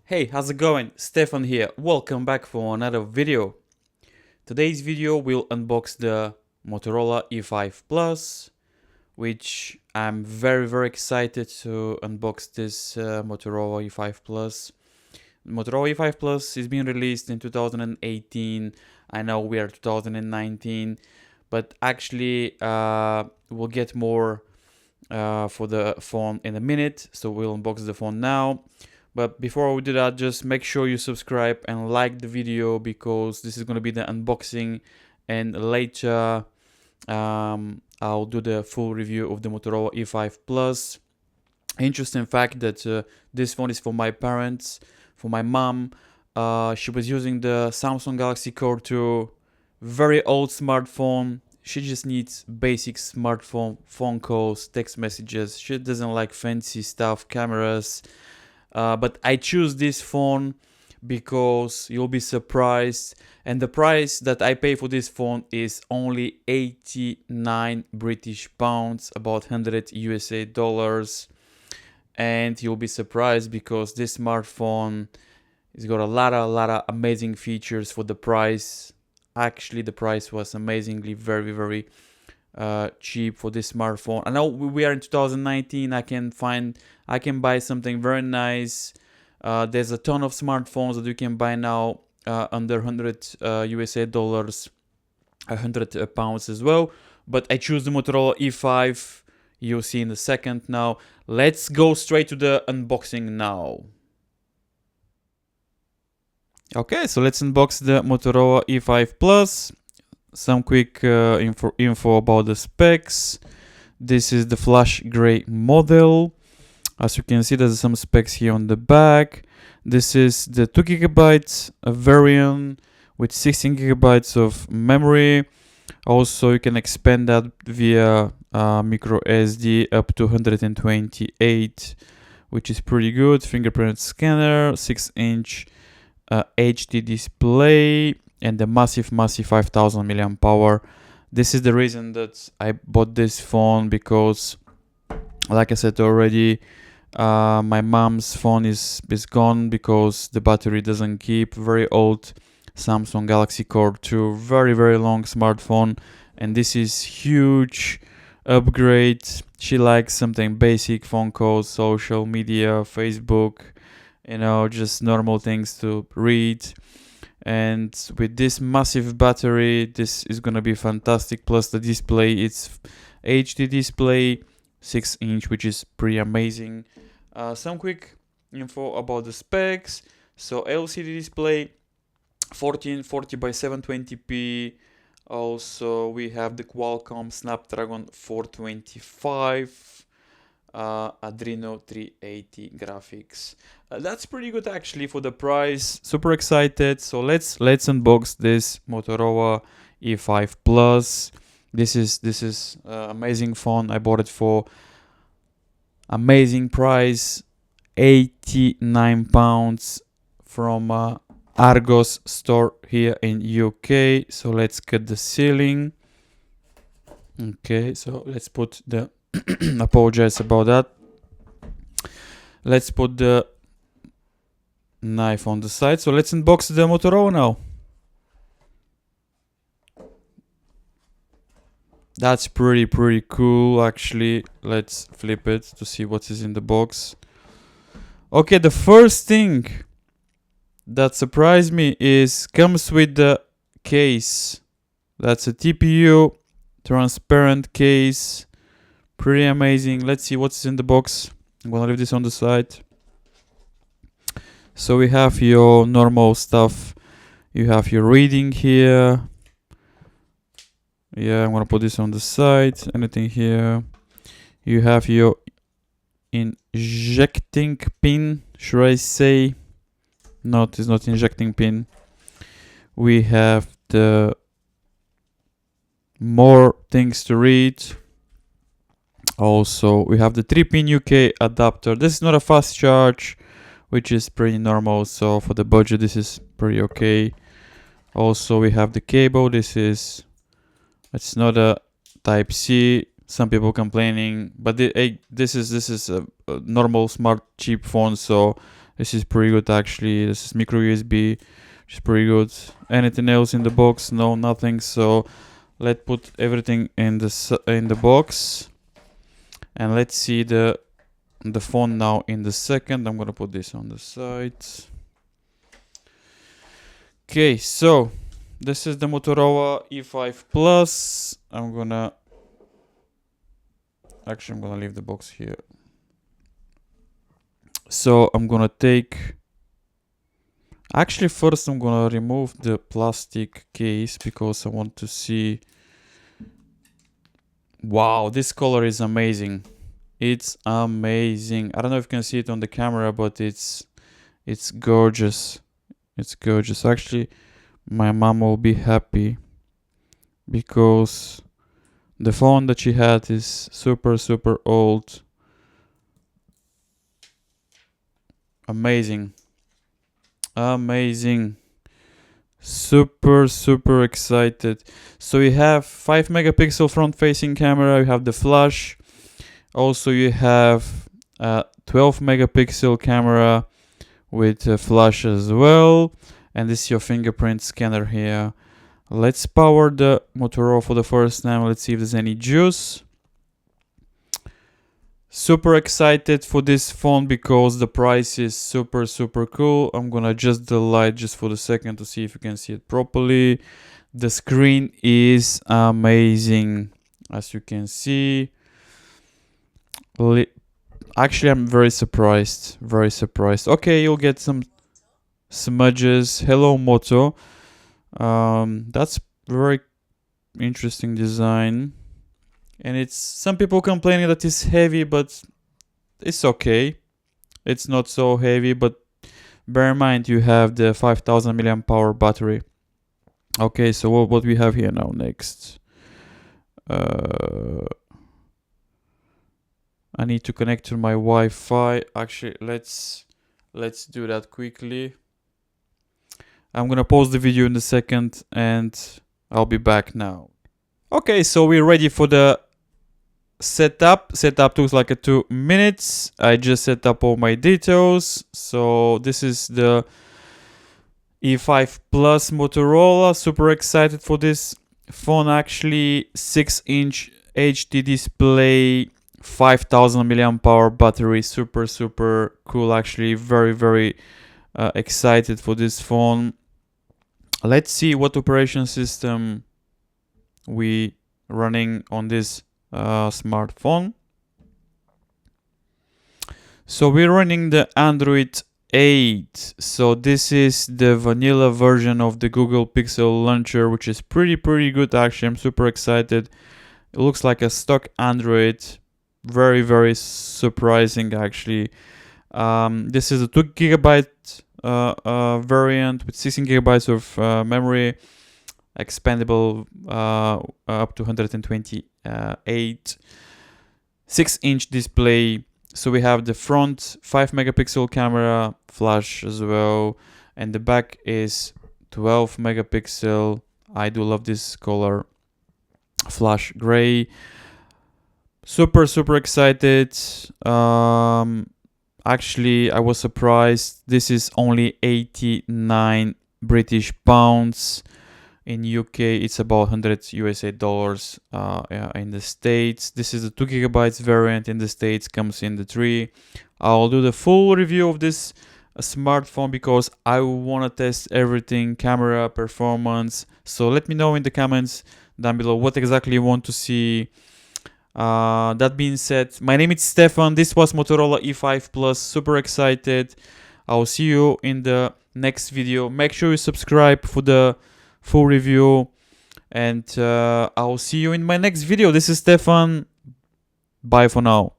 Hey, how's it going? Stefan here. Welcome back for another video. Today's video will unbox the Motorola E5 Plus, which I'm very excited to unbox this Motorola E5 Plus. Motorola E5 Plus is being released in 2018. I know we are 2019, but actually we'll get more for the phone in a minute, so we'll unbox the phone now. But before we do that, just make sure you subscribe and like the video, because this is going to be the unboxing, and later I'll do the full review of the Motorola E5 Plus. Interesting fact that this phone is for my parents, for my mom. She was using the Samsung Galaxy Core 2, very old smartphone. She just needs basic smartphone, phone calls, text messages. She doesn't like fancy stuff, cameras. But I choose this phone because you'll be surprised, and the price that I pay for this phone is only 89 British pounds, about 100 USA dollars. And you'll be surprised because this smartphone has got a lot of amazing features for the price. Actually, the price was amazingly very cheap for this smartphone. I know we are in 2019. I can buy something very nice. There's a ton of smartphones that you can buy now under 100 USA dollars, 100 pounds as well. But I choose the Motorola E5. You'll see in a second. Now let's go straight to the unboxing now. Okay, so let's unbox the Motorola E5 Plus. Some quick info about the specs. This is the flash gray model. As you can see, there's some specs here on the back. This is the 2GB variant with 16 GB of memory. Also, you can expand that via micro SD up to 128, which is pretty good. Fingerprint scanner, 6-inch HD display, and the massive 5000 milliamp power. This is the reason that I bought this phone, because like I said already, my mom's phone is gone because the battery doesn't keep. Very old Samsung Galaxy Core 2, very long smartphone, and this is huge upgrade. She likes something basic, phone calls, social media, Facebook, just normal things to read. And with this massive battery, this is gonna be fantastic. Plus the display, it's HD display, 6-inch, which is pretty amazing. Some quick info about the specs. So LCD display, 1440 by 720p. Also we have the Qualcomm Snapdragon 425. Adreno 380 graphics. That's pretty good actually for the price. Super excited. So let's unbox this Motorola E5 Plus. This is amazing phone. I bought it for amazing price, 89 pounds from Argos store here in UK. So let's cut the sealing. Okay, so let's put the apologize about that. Let's put the knife on the side. So let's unbox the Motorola now. That's pretty cool actually. Let's flip it to see what is in the box. Okay, the first thing that surprised me is comes with the case. That's a TPU transparent case. Pretty amazing. Let's see what's in the box. I'm gonna leave this on the side. So we have your normal stuff. You have your reading here. Yeah, I'm gonna put this on the side. Anything here? You have your injecting pin, should I say? No, it's not injecting pin. We have the more things to read. Also, we have the 3-pin UK adapter. This is not a fast charge, which is pretty normal. So for the budget, this is pretty okay. Also, we have the cable. It's not a Type C. Some people complaining, but this is a normal smart cheap phone, so this is pretty good actually. This is micro USB, which is pretty good. Anything else in the box? No, nothing. So let's put everything in the box, and let's see the phone now in the second. I'm gonna put this on the side. Okay, so this is the Motorola E5 Plus. I'm gonna leave the box here. So I'm gonna take, actually first I'm gonna remove the plastic case because I want to see. Wow, this color is amazing. It's amazing. I don't know if you can see it on the camera, but it's gorgeous. It's gorgeous. Actually, my mom will be happy because the phone that she had is super old. Amazing. Super excited. So you have 5 megapixel front facing camera, you have the flash. Also you have a 12 megapixel camera with a flash as well. And this is your fingerprint scanner here. Let's power the Motorola for the first time. Let's see if there's any juice. Super excited for this phone because the price is super cool. I'm gonna adjust the light just for the second to see if you can see it properly. The screen is amazing, as you can see. Actually, I'm very surprised. Okay, you'll get some smudges. Hello, Moto. That's very interesting design. And it's some people complaining that it's heavy, but it's okay. It's not so heavy, but bear in mind you have the 5000 milliamp hour battery. Okay, so what we have here now next? I need to connect to my Wi-Fi. Actually, let's do that quickly. I'm gonna pause the video in a second and I'll be back now. Okay, so we're ready for the setup took like 2 minutes. I just set up all my details. So this is the E5 Plus Motorola. Super excited for this phone. Actually, 6-inch HD display, 5000 milliamp hour battery. Super cool. Actually, very excited for this phone. Let's see what operation system we running on this smartphone. So we're running the Android 8. So this is the vanilla version of the Google Pixel launcher, which is pretty good actually. I'm super excited. It looks like a stock Android. Very surprising actually. This is a 2 gigabyte variant with 16 gigabytes of memory, expandable up to 128, 6-inch display. So we have the front 5 megapixel camera, flash as well, and the back is 12 megapixel. I do love this color, flash gray. Super excited. Actually, I was surprised. This is only 89 British pounds. In UK, it's about 100 USA dollars in the States. This is the 2 gigabytes variant. In the States, comes in the 3. I'll do the full review of this smartphone because I want to test everything, camera, performance. So let me know in the comments down below what exactly you want to see. That being said, my name is Stefan. This was Motorola E5 Plus. Super excited. I'll see you in the next video. Make sure you subscribe for the full review, and I'll see you in my next video. This is Stefan. Bye for now.